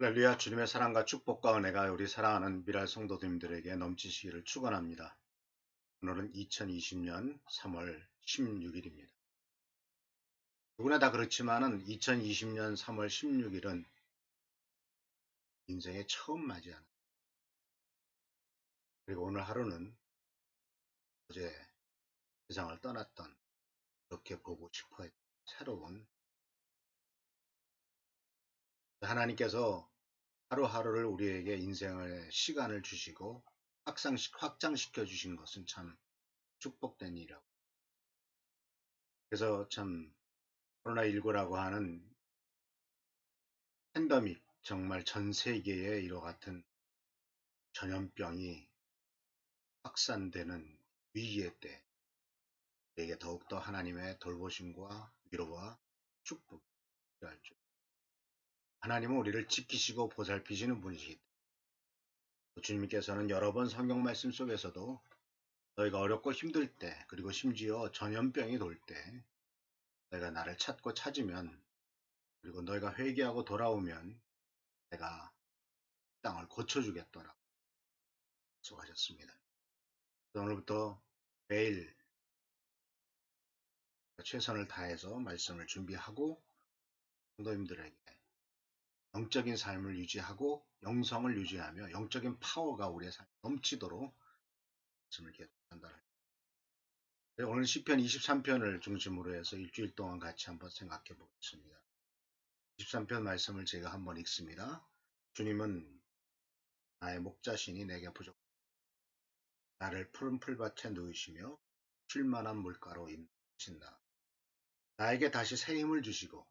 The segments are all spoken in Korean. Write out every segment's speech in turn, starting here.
할렐루야. 주님의 사랑과 축복과 은혜가 우리 사랑하는 미랄 성도님들에게 넘치시기를 축원합니다. 오늘은 2020년 3월 16일입니다. 누구나 다 그렇지만은 2020년 3월 16일은 인생의 처음 맞이하는, 그리고 오늘 하루는 어제 세상을 떠났던, 그렇게 보고 싶어 했던 새로운, 하나님께서 하루하루를 우리에게 인생의 시간을 주시고 확장시켜 주신 것은 참 축복된 일이라고. 그래서 참 코로나19라고 하는 팬데믹, 정말 전 세계에 이와 같은 전염병이 확산되는 위기의 때, 우리에게 더욱더 하나님의 돌보심과 위로와 축복이 필요할 줄. 하나님은 우리를 지키시고 보살피시는 분이시기 때문에 주님께서는 여러 번 성경 말씀 속에서도 너희가 어렵고 힘들 때, 그리고 심지어 전염병이 돌 때, 너희가 나를 찾고 찾으면, 그리고 너희가 회개하고 돌아오면 내가 땅을 고쳐주겠더라 약속하셨습니다. 오늘부터 매일 최선을 다해서 말씀을 준비하고 성도님들에게 영적인 삶을 유지하고 영성을 유지하며 영적인 파워가 우리의 삶에 넘치도록 말씀을 계속 전달합니다. 오늘 시편 23편을 중심으로 해서 일주일 동안 같이 한번 생각해 보겠습니다. 23편 말씀을 제가 한번 읽습니다. 주님은 나의 목자시니 내게 부족하다. 나를 푸른 풀밭에 누이시며 쉴만한 물가로 인도하신다. 나에게 다시 새 힘을 주시고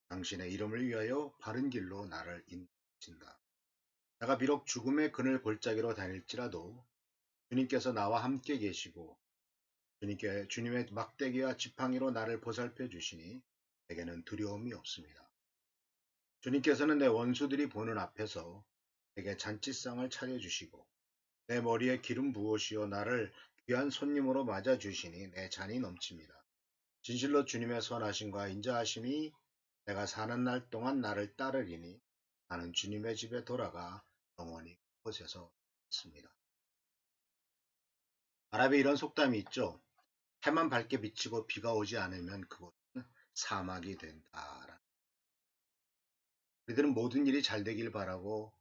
당신의 이름을 위하여 바른 길로 나를 인도하신다. 내가 비록 죽음의 그늘 골짜기로 다닐지라도 주님께서 나와 함께 계시고 주님의 막대기와 지팡이로 나를 보살펴 주시니 내게는 두려움이 없습니다. 주님께서는 내 원수들이 보는 앞에서 내게 잔치상을 차려주시고 내 머리에 기름 부으시어 나를 귀한 손님으로 맞아주시니 내 잔이 넘칩니다. 진실로 주님의 선하심과 인자하심이 내가 사는 날 동안 나를 따르리니 나는 주님의 집에 돌아가 영원히 그곳에서 있습니다. 아랍에 이런 속담이 있죠. 해만 밝게 비치고 비가 오지 않으면 그곳은 사막이 된다. 우리들은 모든 일이 잘 되길 바라고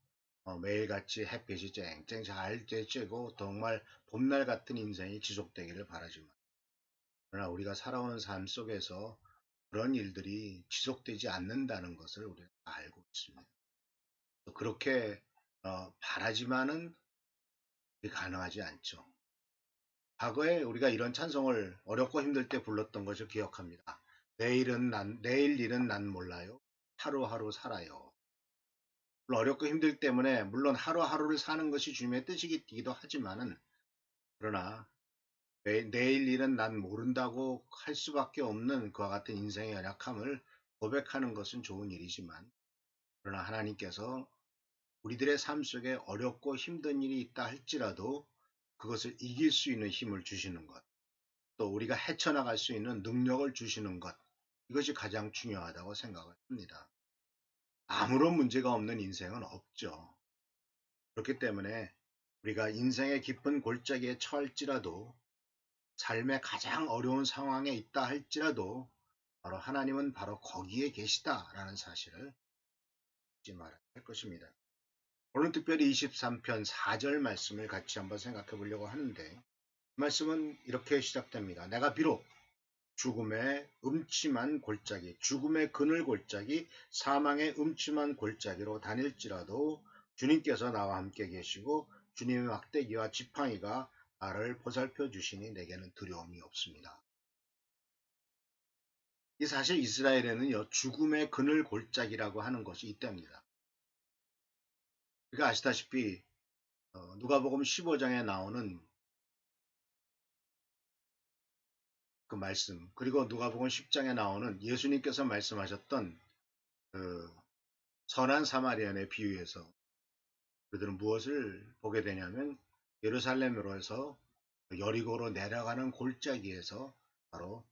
매일같이 햇빛이 쨍쨍 잘 쬐고 정말 봄날 같은 인생이 지속되기를 바라지만, 그러나 우리가 살아오는 삶 속에서 그런 일들이 지속되지 않는다는 것을 우리가 알고 있습니다. 그렇게 바라지만은 그게 가능하지 않죠. 과거에 우리가 이런 찬송을 어렵고 힘들 때 불렀던 것을 기억합니다. 내일 일은 난 몰라요. 하루하루 살아요. 어렵고 힘들 때문에 물론 하루하루를 사는 것이 주님의 뜻이기도 하지만은, 그러나 내일 일은 난 모른다고 할 수밖에 없는 그와 같은 인생의 연약함을 고백하는 것은 좋은 일이지만, 그러나 하나님께서 우리들의 삶 속에 어렵고 힘든 일이 있다 할지라도 그것을 이길 수 있는 힘을 주시는 것, 또 우리가 헤쳐나갈 수 있는 능력을 주시는 것, 이것이 가장 중요하다고 생각을 합니다. 아무런 문제가 없는 인생은 없죠. 그렇기 때문에 우리가 인생의 깊은 골짜기에 처할지라도, 삶의 가장 어려운 상황에 있다 할지라도 바로 하나님은 바로 거기에 계시다라는 사실을 잊지 말아야 할 것입니다. 오늘 특별히 23편 4절 말씀을 같이 한번 생각해 보려고 하는데, 말씀은 이렇게 시작됩니다. 내가 비록 죽음의 음침한 골짜기, 죽음의 그늘 골짜기, 사망의 음침한 골짜기로 다닐지라도 주님께서 나와 함께 계시고 주님의 막대기와 지팡이가 나를 보살펴 주시니 내게는 두려움이 없습니다. 이 사실 이스라엘에는요, 죽음의 그늘 골짜기라고 하는 것이 있답니다. 우리가 아시다시피 누가복음 15장에 나오는 그 말씀, 그리고 누가복음 10장에 나오는 예수님께서 말씀하셨던 그 선한 사마리안의 비유에서 그들은 무엇을 보게 되냐면, 예루살렘으로 해서 여리고로 내려가는 골짜기에서 바로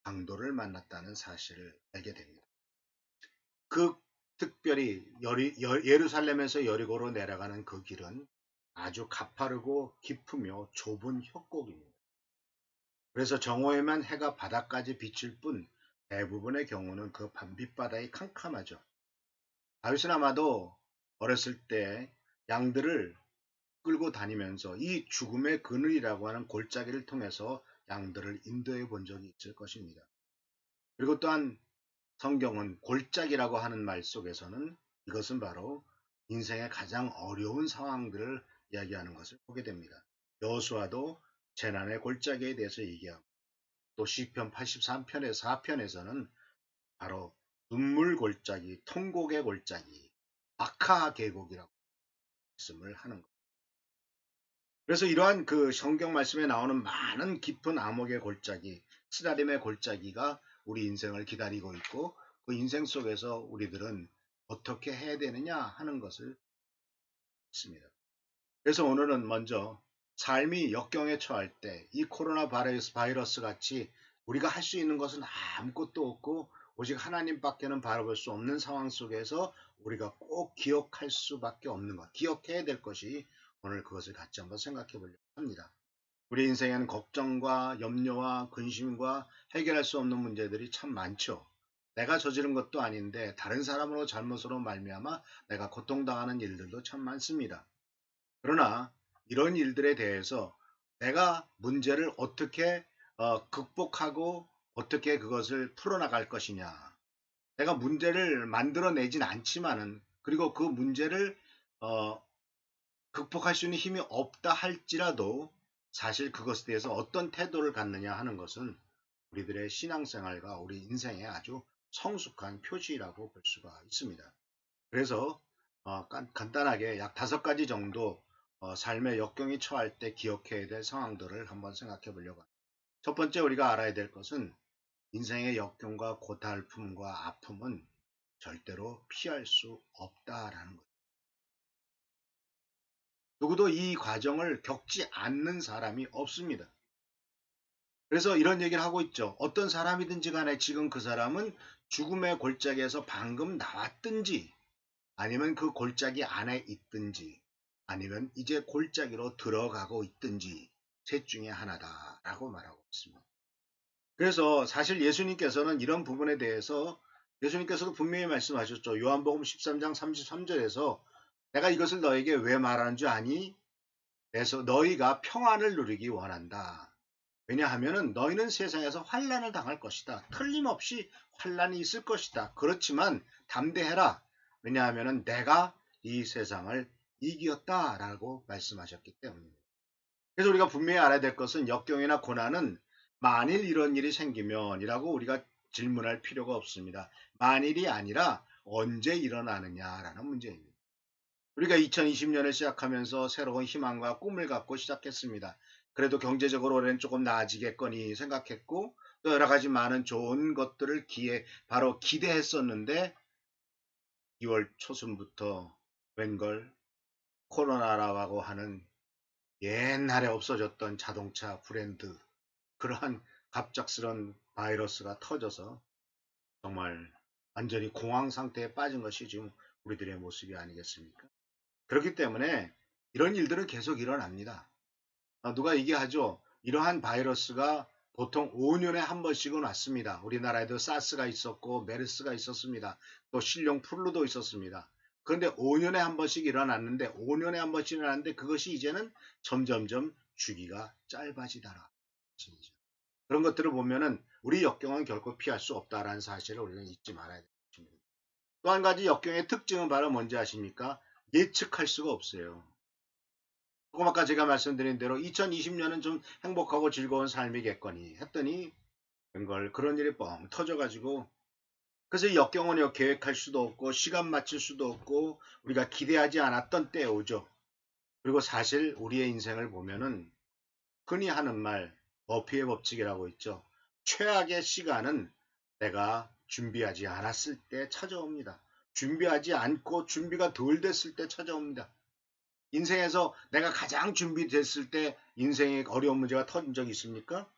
강도를 만났다는 사실을 알게 됩니다. 그 특별히 예루살렘에서 여리고로 내려가는 그 길은 아주 가파르고 깊으며 좁은 협곡입니다. 그래서 정오에만 해가 바다까지 비칠 뿐 대부분의 경우는 그 밤빛바다에 캄캄하죠. 다윗은 아마도 어렸을 때 양들을 끌고 다니면서 이 죽음의 그늘이라고 하는 골짜기를 통해서 양들을 인도해 본 적이 있을 것입니다. 그리고 또한 성경은 골짜기라고 하는 말 속에서는 이것은 바로 인생의 가장 어려운 상황들을 이야기하는 것을 보게 됩니다. 여호수아도 재난의 골짜기에 대해서 얘기하고 또 시편 83편의 4편에서는 바로 눈물 골짜기, 통곡의 골짜기, 아카 계곡이라고 말씀을 하는 것. 그래서 이러한 그 성경 말씀에 나오는 많은 깊은 암흑의 골짜기, 쓰라림의 골짜기가 우리 인생을 기다리고 있고 그 인생 속에서 우리들은 어떻게 해야 되느냐 하는 것을 있습니다. 그래서 오늘은 먼저 삶이 역경에 처할 때 이 코로나 바이러스 같이 우리가 할 수 있는 것은 아무것도 없고 오직 하나님밖에는 바라볼 수 없는 상황 속에서 우리가 꼭 기억할 수밖에 없는 것, 기억해야 될 것이 오늘 그것을 같이 한번 생각해 보려고 합니다. 우리 인생에는 걱정과 염려와 근심과 해결할 수 없는 문제들이 참 많죠. 내가 저지른 것도 아닌데 다른 사람으로 잘못으로 말미암아 내가 고통당하는 일들도 참 많습니다. 그러나 이런 일들에 대해서 내가 문제를 어떻게 극복하고 어떻게 그것을 풀어나갈 것이냐. 내가 문제를 만들어내진 않지만은 그리고 그 문제를 어, 극복할 수 있는 힘이 없다 할지라도 사실 그것에 대해서 어떤 태도를 갖느냐 하는 것은 우리들의 신앙생활과 우리 인생의 아주 성숙한 표시라고 볼 수가 있습니다. 그래서 간단하게 약 5가지 정도 삶의 역경이 처할 때 기억해야 될 상황들을 한번 생각해 보려고 합니다. 첫 번째 우리가 알아야 될 것은 인생의 역경과 고달픔과 아픔은 절대로 피할 수 없다라는 것. 누구도 이 과정을 겪지 않는 사람이 없습니다. 그래서 이런 얘기를 하고 있죠. 어떤 사람이든지 간에 지금 그 사람은 죽음의 골짜기에서 방금 나왔든지 아니면 그 골짜기 안에 있든지 아니면 이제 골짜기로 들어가고 있든지 셋 중에 하나다라고 말하고 있습니다. 그래서 사실 예수님께서는 이런 부분에 대해서 예수님께서도 분명히 말씀하셨죠. 요한복음 13장 33절에서 내가 이것을 너에게 왜 말하는 줄 아니? 그래서 너희가 평안을 누리기 원한다. 왜냐하면은 너희는 세상에서 환난을 당할 것이다. 틀림없이 환난이 있을 것이다. 그렇지만 담대해라. 왜냐하면은 내가 이 세상을 이겼다라고 말씀하셨기 때문입니다. 그래서 우리가 분명히 알아야 될 것은 역경이나 고난은 만일 이런 일이 생기면이라고 우리가 질문할 필요가 없습니다. 만일이 아니라 언제 일어나느냐라는 문제입니다. 우리가 2020년을 시작하면서 새로운 희망과 꿈을 갖고 시작했습니다. 그래도 경제적으로 올해는 조금 나아지겠거니 생각했고 또 여러 가지 많은 좋은 것들을 바로 기대했었는데 2월 초순부터 웬걸 코로나라고 하는 옛날에 없어졌던 자동차 브랜드 그러한 갑작스런 바이러스가 터져서 정말 완전히 공황 상태에 빠진 것이 지금 우리들의 모습이 아니겠습니까? 그렇기 때문에 이런 일들은 계속 일어납니다. 누가 얘기하죠. 이러한 바이러스가 보통 5년에 한 번씩은 왔습니다. 우리나라에도 사스가 있었고 메르스가 있었습니다. 또 신종 플루도 있었습니다. 그런데 5년에 한 번씩 일어났는데 5년에 한 번씩 일어났는데 그것이 이제는 점점점 주기가 짧아지더라. 그런 것들을 보면은 우리 역경은 결코 피할 수 없다라는 사실을 우리는 잊지 말아야 됩니다. 또 한 가지 역경의 특징은 바로 뭔지 아십니까? 예측할 수가 없어요. 조금 아까 제가 말씀드린 대로 2020년은 좀 행복하고 즐거운 삶이겠거니 했더니 그런 일이 뻥 터져가지고 그래서 이 역경은 계획할 수도 없고 시간 맞출 수도 없고 우리가 기대하지 않았던 때에 오죠. 그리고 사실 우리의 인생을 보면은 흔히 하는 말 머피의 법칙이라고 있죠. 최악의 시간은 내가 준비하지 않았을 때 찾아옵니다. 준비하지 않고 준비가 덜 됐을 때 찾아옵니다. 인생에서 내가 가장 준비됐을 때 인생의 어려운 문제가 터진 적이 있습니까?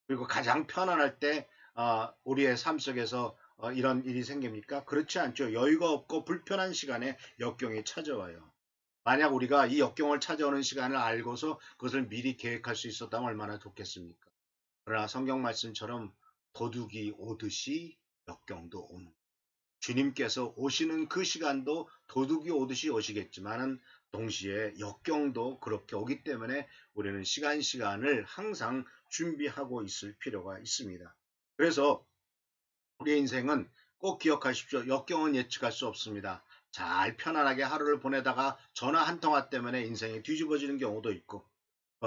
그리고 가장 편안할 때 우리의 삶 속에서 이런 일이 생깁니까? 그렇지 않죠. 여유가 없고 불편한 시간에 역경이 찾아와요. 만약 우리가 이 역경을 찾아오는 시간을 알고서 그것을 미리 계획할 수 있었다면 얼마나 좋겠습니까? 그러나 성경 말씀처럼 도둑이 오듯이 역경도 오는. 주님께서 오시는 그 시간도 도둑이 오듯이 오시겠지만은 동시에 역경도 그렇게 오기 때문에 우리는 시간을 항상 준비하고 있을 필요가 있습니다. 그래서 우리의 인생은 꼭 기억하십시오. 역경은 예측할 수 없습니다. 잘 편안하게 하루를 보내다가 전화 한 통화 때문에 인생이 뒤집어지는 경우도 있고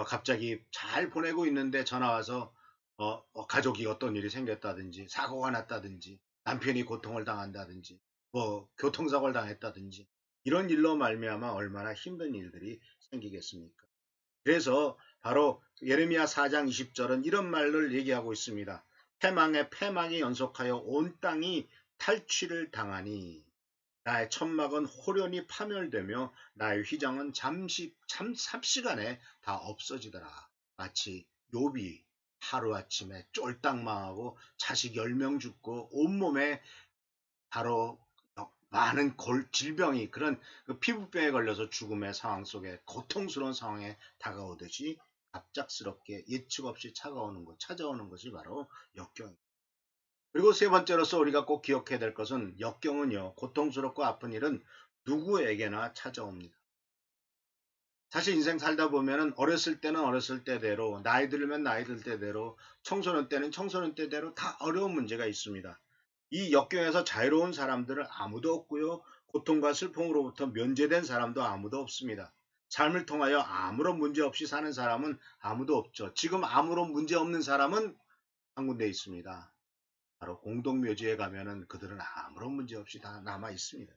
갑자기 잘 보내고 있는데 전화 와서 가족이 어떤 일이 생겼다든지 사고가 났다든지 남편이 고통을 당한다든지 교통사고를 당했다든지 이런 일로 말미암아 얼마나 힘든 일들이 생기겠습니까? 그래서 바로 예레미야 4장 20절은 이런 말을 얘기하고 있습니다. 패망에 패망이 연속하여 온 땅이 탈취를 당하니 나의 천막은 호련히 파멸되며 나의 휘장은 삽시간에 다 없어지더라. 마치 욥이 하루아침에 쫄딱 망하고 자식 10명 죽고 온몸에 바로 많은 질병이 그런 그 피부병에 걸려서 죽음의 상황 속에 고통스러운 상황에 다가오듯이 갑작스럽게 예측 없이 찾아오는 것이 바로 역경입니다. 그리고 세 번째로서 우리가 꼭 기억해야 될 것은 역경은요, 고통스럽고 아픈 일은 누구에게나 찾아옵니다. 사실 인생 살다 보면은 어렸을 때는 어렸을 때대로, 나이 들면 나이 들 때대로, 청소년 때는 청소년 때대로 다 어려운 문제가 있습니다. 이 역경에서 자유로운 사람들은 아무도 없고요. 고통과 슬픔으로부터 면제된 사람도 아무도 없습니다. 삶을 통하여 아무런 문제 없이 사는 사람은 아무도 없죠. 지금 아무런 문제 없는 사람은 한 군데 있습니다. 바로 공동묘지에 가면은 그들은 아무런 문제 없이 다 남아 있습니다.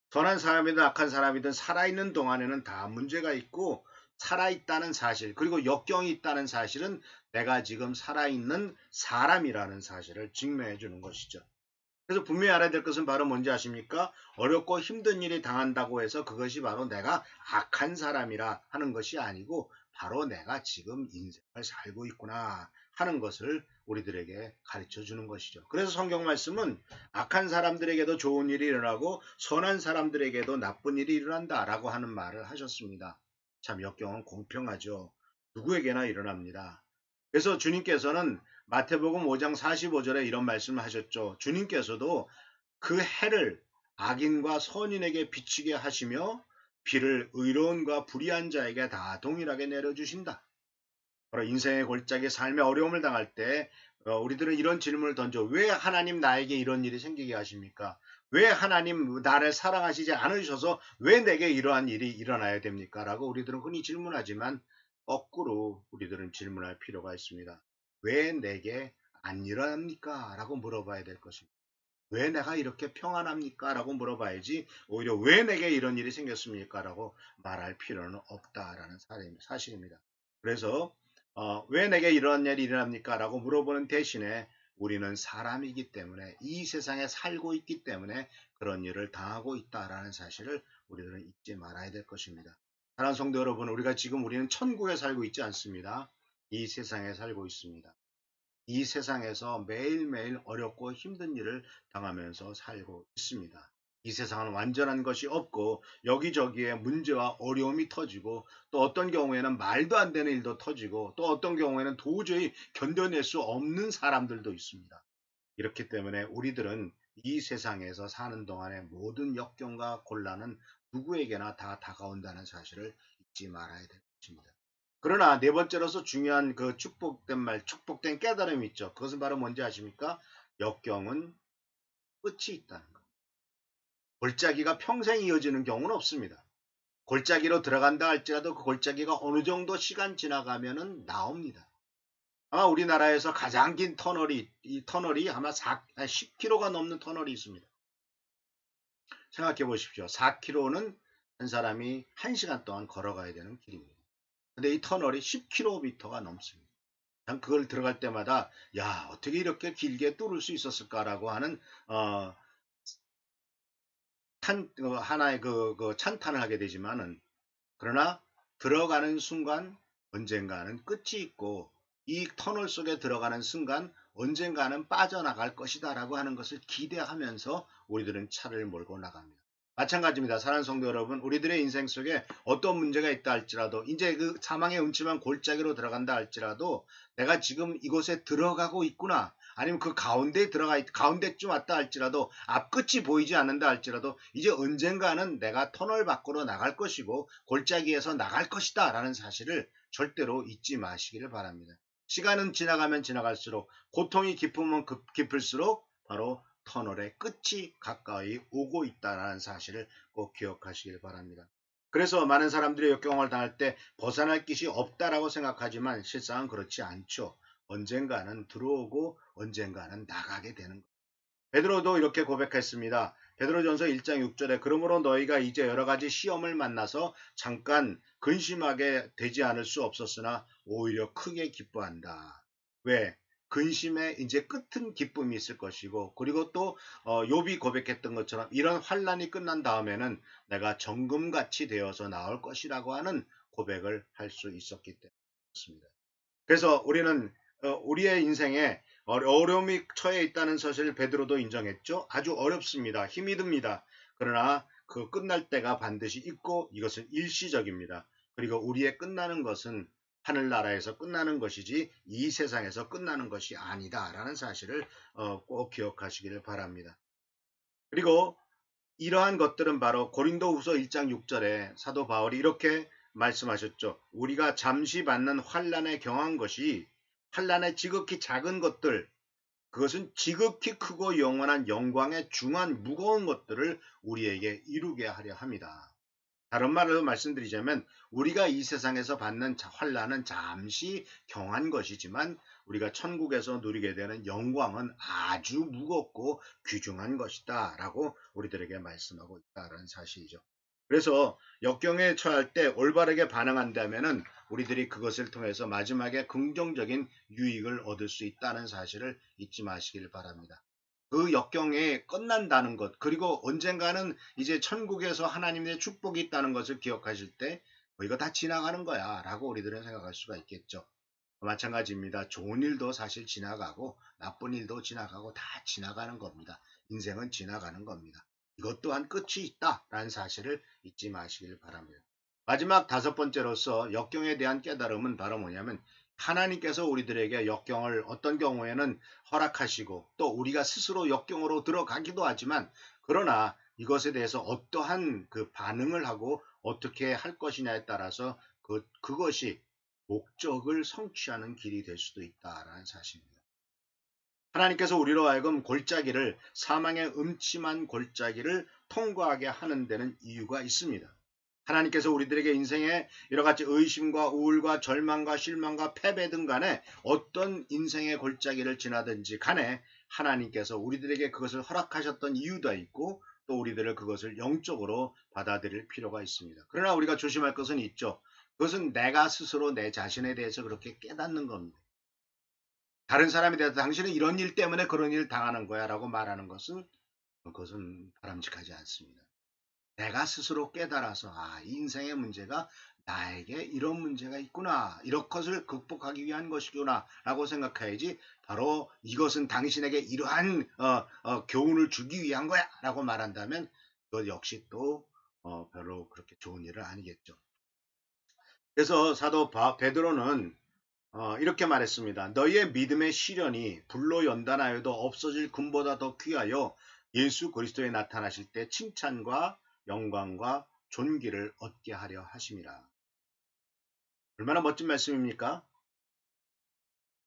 선한 사람이든 악한 사람이든 살아있는 동안에는 다 문제가 있고 살아있다는 사실 그리고 역경이 있다는 사실은 내가 지금 살아있는 사람이라는 사실을 증명해 주는 것이죠. 그래서 분명히 알아야 될 것은 바로 뭔지 아십니까? 어렵고 힘든 일이 당한다고 해서 그것이 바로 내가 악한 사람이라 하는 것이 아니고 바로 내가 지금 인생을 살고 있구나 하는 것을 우리들에게 가르쳐 주는 것이죠. 그래서 성경 말씀은 악한 사람들에게도 좋은 일이 일어나고 선한 사람들에게도 나쁜 일이 일어난다라고 하는 말을 하셨습니다. 참 역경은 공평하죠. 누구에게나 일어납니다. 그래서 주님께서는 마태복음 5장 45절에 이런 말씀을 하셨죠. 주님께서도 그 해를 악인과 선인에게 비치게 하시며 비를 의로운과 불의한 자에게 다 동일하게 내려주신다. 바로 인생의 골짜기 삶의 어려움을 당할 때 우리들은 이런 질문을 던져 왜 하나님 나에게 이런 일이 생기게 하십니까? 왜 하나님 나를 사랑하시지 않으셔서 왜 내게 이러한 일이 일어나야 됩니까? 라고 우리들은 흔히 질문하지만 거꾸로 우리들은 질문할 필요가 있습니다. 왜 내게 안 일어납니까? 라고 물어봐야 될 것입니다. 왜 내가 이렇게 평안합니까? 라고 물어봐야지 오히려 왜 내게 이런 일이 생겼습니까? 라고 말할 필요는 없다라는 사실입니다. 그래서 왜 내게 이런 일이 일어납니까? 라고 물어보는 대신에 우리는 사람이기 때문에 이 세상에 살고 있기 때문에 그런 일을 당하고 있다라는 사실을 우리들은 잊지 말아야 될 것입니다. 사랑하는 성도 여러분, 우리는 천국에 살고 있지 않습니다. 이 세상에 살고 있습니다. 이 세상에서 매일매일 어렵고 힘든 일을 당하면서 살고 있습니다. 이 세상은 완전한 것이 없고 여기저기에 문제와 어려움이 터지고 또 어떤 경우에는 말도 안 되는 일도 터지고 또 어떤 경우에는 도저히 견뎌낼 수 없는 사람들도 있습니다. 이렇기 때문에 우리들은 이 세상에서 사는 동안의 모든 역경과 곤란은 누구에게나 다 다가온다는 사실을 잊지 말아야 될 것입니다. 그러나 네 번째로서 중요한 그 축복된 깨달음이 있죠. 그것은 바로 뭔지 아십니까? 역경은 끝이 있다는 것. 골짜기가 평생 이어지는 경우는 없습니다. 골짜기로 들어간다 할지라도 그 골짜기가 어느 정도 시간 지나가면은 나옵니다. 아마 우리나라에서 가장 긴 이 터널이 아마 10km가 넘는 터널이 있습니다. 생각해 보십시오. 4km는 한 사람이 1시간 동안 걸어가야 되는 길입니다. 근데 이 터널이 10km가 넘습니다. 난 그걸 들어갈 때마다 야 어떻게 이렇게 길게 뚫을 수 있었을까라고 하는 하나의 그 찬탄을 하게 되지만은 그러나 들어가는 순간 언젠가는 끝이 있고 이 터널 속에 들어가는 순간 언젠가는 빠져나갈 것이다 라고 하는 것을 기대하면서 우리들은 차를 몰고 나갑니다. 마찬가지입니다. 사랑하는 성도 여러분, 우리들의 인생 속에 어떤 문제가 있다 할지라도, 이제 그 사망의 음침한 골짜기로 들어간다 할지라도, 내가 지금 이곳에 들어가고 있구나, 아니면 그 가운데 가운데쯤 왔다 할지라도, 앞끝이 보이지 않는다 할지라도, 이제 언젠가는 내가 터널 밖으로 나갈 것이고 골짜기에서 나갈 것이다 라는 사실을 절대로 잊지 마시기를 바랍니다. 시간은 지나가면 지나갈수록, 고통이 깊으면 깊을수록 바로 터널의 끝이 가까이 오고 있다는 사실을 꼭 기억하시길 바랍니다. 그래서 많은 사람들이 역경을 당할 때 벗어날 길이 없다라고 생각하지만 실상은 그렇지 않죠. 언젠가는 들어오고 언젠가는 나가게 되는 거예요. 베드로도 이렇게 고백했습니다. 베드로전서 1장 6절에 그러므로 너희가 이제 여러 가지 시험을 만나서 잠깐 근심하게 되지 않을 수 없었으나 오히려 크게 기뻐한다. 왜? 근심에 이제 끝은 기쁨이 있을 것이고, 그리고 또 욥이 고백했던 것처럼 이런 환란이 끝난 다음에는 내가 정금같이 되어서 나올 것이라고 하는 고백을 할 수 있었기 때문입니다. 그래서 우리는 우리의 인생에 어려움이 처해 있다는 사실을 베드로도 인정했죠. 아주 어렵습니다. 힘이 듭니다. 그러나 그 끝날 때가 반드시 있고 이것은 일시적입니다. 그리고 우리의 끝나는 것은 하늘나라에서 끝나는 것이지 이 세상에서 끝나는 것이 아니다라는 사실을 꼭 기억하시기를 바랍니다. 그리고 이러한 것들은 바로 고린도후서 1장 6절에 사도 바울이 이렇게 말씀하셨죠. 우리가 잠시 받는 환난에 경한 것이 환난의 지극히 작은 것들, 그것은 지극히 크고 영원한 영광의 중한 무거운 것들을 우리에게 이루게 하려 합니다. 다른 말로 말씀드리자면 우리가 이 세상에서 받는 환난은 잠시 경한 것이지만 우리가 천국에서 누리게 되는 영광은 아주 무겁고 귀중한 것이다 라고 우리들에게 말씀하고 있다는 사실이죠. 그래서 역경에 처할 때 올바르게 반응한다면 우리들이 그것을 통해서 마지막에 긍정적인 유익을 얻을 수 있다는 사실을 잊지 마시길 바랍니다. 그 역경이 끝난다는 것, 그리고 언젠가는 이제 천국에서 하나님의 축복이 있다는 것을 기억하실 때 이거 다 지나가는 거야 라고 우리들은 생각할 수가 있겠죠. 마찬가지입니다. 좋은 일도 사실 지나가고 나쁜 일도 지나가고 다 지나가는 겁니다. 인생은 지나가는 겁니다. 이것 또한 끝이 있다라는 사실을 잊지 마시길 바랍니다. 마지막 다섯 번째로서 역경에 대한 깨달음은 바로 뭐냐면 하나님께서 우리들에게 역경을 어떤 경우에는 허락하시고 또 우리가 스스로 역경으로 들어가기도 하지만 그러나 이것에 대해서 어떠한 그 반응을 하고 어떻게 할 것이냐에 따라서 그것이 목적을 성취하는 길이 될 수도 있다라는 사실입니다. 하나님께서 우리로 하여금 골짜기를 사망의 음침한 골짜기를 통과하게 하는 데는 이유가 있습니다. 하나님께서 우리들에게 인생의 여러 가지 의심과 우울과 절망과 실망과 패배 등 간에 어떤 인생의 골짜기를 지나든지 간에 하나님께서 우리들에게 그것을 허락하셨던 이유도 있고 또 우리들을 그것을 영적으로 받아들일 필요가 있습니다. 그러나 우리가 조심할 것은 있죠. 그것은 내가 스스로 내 자신에 대해서 그렇게 깨닫는 겁니다. 다른 사람에 대해서 당신은 이런 일 때문에 그런 일을 당하는 거야 라고 말하는 것은 그것은 바람직하지 않습니다. 내가 스스로 깨달아서 인생의 문제가 나에게 이런 문제가 있구나, 이런 것을 극복하기 위한 것이구나 라고 생각해야지 바로 이것은 당신에게 이러한 교훈을 주기 위한 거야 라고 말한다면 그것 역시 또 별로 그렇게 좋은 일은 아니겠죠. 그래서 사도 베드로는 이렇게 말했습니다. 너희의 믿음의 시련이 불로 연단하여도 없어질 금보다 더 귀하여 예수 그리스도에 나타나실 때 칭찬과 영광과 존귀를 얻게 하려 하심이라. 얼마나 멋진 말씀입니까?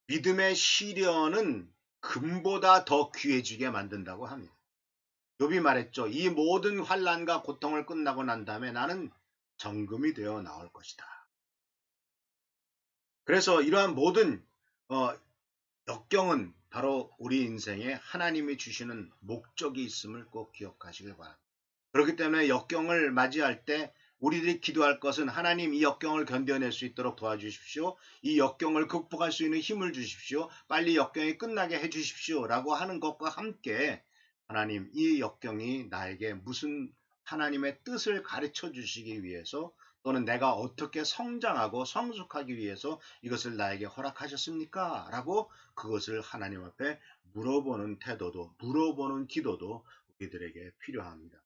믿음의 시련은 금보다 더 귀해지게 만든다고 합니다. 욥이 말했죠. 이 모든 환난과 고통을 끝나고 난 다음에 나는 정금이 되어 나올 것이다. 그래서 이러한 모든 역경은 바로 우리 인생에 하나님이 주시는 목적이 있음을 꼭 기억하시길 바랍니다. 그렇기 때문에 역경을 맞이할 때 우리들이 기도할 것은 하나님 이 역경을 견뎌낼 수 있도록 도와주십시오. 이 역경을 극복할 수 있는 힘을 주십시오. 빨리 역경이 끝나게 해주십시오. 라고 하는 것과 함께 하나님 이 역경이 나에게 무슨 하나님의 뜻을 가르쳐 주시기 위해서 또는 내가 어떻게 성장하고 성숙하기 위해서 이것을 나에게 허락하셨습니까? 라고 그것을 하나님 앞에 물어보는 태도도, 물어보는 기도도 우리들에게 필요합니다.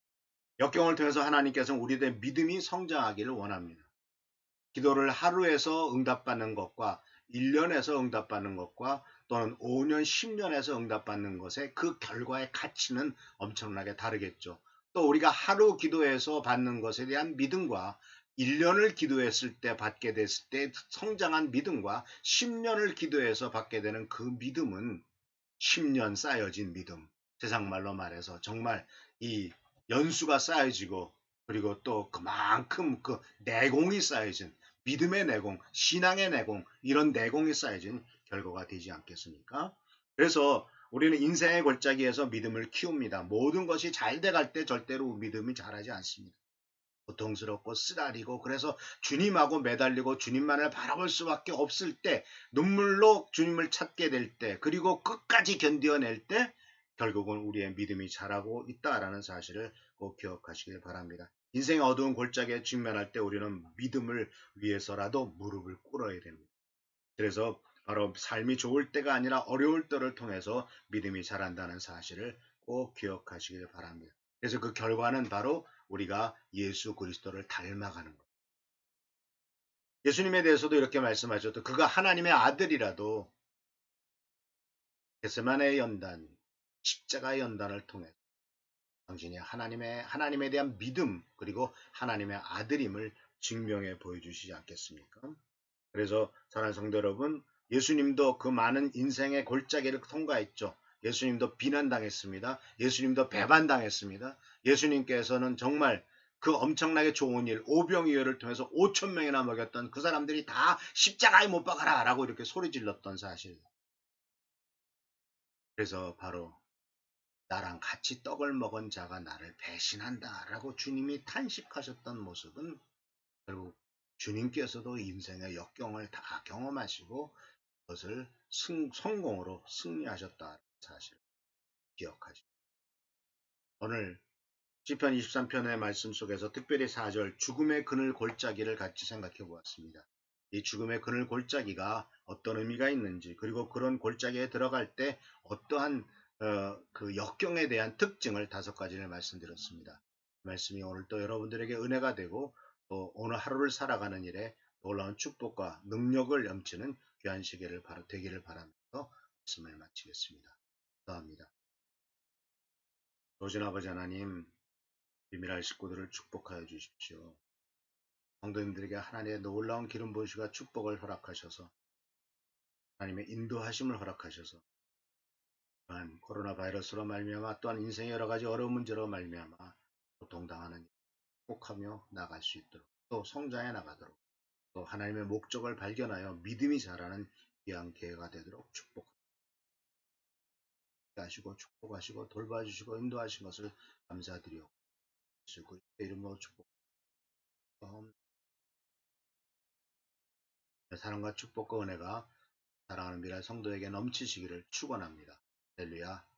역경을 통해서 하나님께서는 우리들의 믿음이 성장하기를 원합니다. 기도를 하루에서 응답받는 것과 1년에서 응답받는 것과 또는 5년, 10년에서 응답받는 것의 그 결과의 가치는 엄청나게 다르겠죠. 또 우리가 하루 기도해서 받는 것에 대한 믿음과 1년을 기도했을 때 받게 됐을 때 성장한 믿음과 10년을 기도해서 받게 되는 그 믿음은 10년 쌓여진 믿음. 세상 말로 말해서 정말 이 연수가 쌓여지고 그리고 또 그만큼 그 내공이 쌓여진 믿음의 내공, 신앙의 내공, 이런 내공이 쌓여진 결과가 되지 않겠습니까? 그래서 우리는 인생의 골짜기에서 믿음을 키웁니다. 모든 것이 잘 돼갈 때 절대로 믿음이 자라지 않습니다. 고통스럽고 쓰라리고 그래서 주님하고 매달리고 주님만을 바라볼 수밖에 없을 때 눈물로 주님을 찾게 될 때 그리고 끝까지 견뎌낼 때 결국은 우리의 믿음이 자라고 있다라는 사실을 꼭 기억하시길 바랍니다. 인생의 어두운 골짜기에 직면할 때 우리는 믿음을 위해서라도 무릎을 꿇어야 됩니다. 그래서 바로 삶이 좋을 때가 아니라 어려울 때를 통해서 믿음이 자란다는 사실을 꼭 기억하시길 바랍니다. 그래서 그 결과는 바로 우리가 예수 그리스도를 닮아가는 것. 예수님에 대해서도 이렇게 말씀하셨도 그가 하나님의 아들이라도 겟세마네의 연단, 십자가의 연단을 통해 당신이 하나님에 대한 믿음 그리고 하나님의 아들임을 증명해 보여주시지 않겠습니까? 그래서 사랑하는 성도 여러분, 예수님도 그 많은 인생의 골짜기를 통과했죠. 예수님도 비난당했습니다. 예수님도 배반당했습니다. 예수님께서는 정말 그 엄청나게 좋은 일, 오병이어를 통해서 5천 명이나 먹였던 그 사람들이 다 십자가에 못 박아라 라고 이렇게 소리 질렀던 사실. 그래서 바로 나랑 같이 떡을 먹은 자가 나를 배신한다 라고 주님이 탄식하셨던 모습은 결국 주님께서도 인생의 역경을 다 경험하시고 그것을 성공으로 승리하셨다는 사실을 기억하십니다. 오늘 시편 23편의 말씀 속에서 특별히 4절 죽음의 그늘 골짜기를 같이 생각해 보았습니다. 이 죽음의 그늘 골짜기가 어떤 의미가 있는지 그리고 그런 골짜기에 들어갈 때 어떠한 그 역경에 대한 특징을 5가지를 말씀드렸습니다. 그 말씀이 오늘 또 여러분들에게 은혜가 되고 또 오늘 하루를 살아가는 일에 놀라운 축복과 능력을 넘치는 귀한 시기를 되기를 바라면서 말씀을 마치겠습니다. 감사합니다. 조진 아버지 하나님 비밀할 식구들을 축복하여 주십시오. 성도님들에게 하나님의 놀라운 기름 부으시고 축복을 허락하셔서 하나님의 인도하심을 허락하셔서 또한 코로나 바이러스로 말미암아 또한 인생의 여러 가지 어려운 문제로 말미암아 고통당하는 극복하며 나갈 수 있도록 또 성장해 나가도록 또 하나님의 목적을 발견하여 믿음이 자라는 귀한 기회가 되도록 축복하시고 축복하시고 돌봐주시고 인도하신 것을 감사드리옵고 예수 그리스도의 이름으로 축복합니다. 사랑과 축복과 은혜가 사랑하는 미랄 성도에게 넘치시기를 축원합니다. 할렐루야.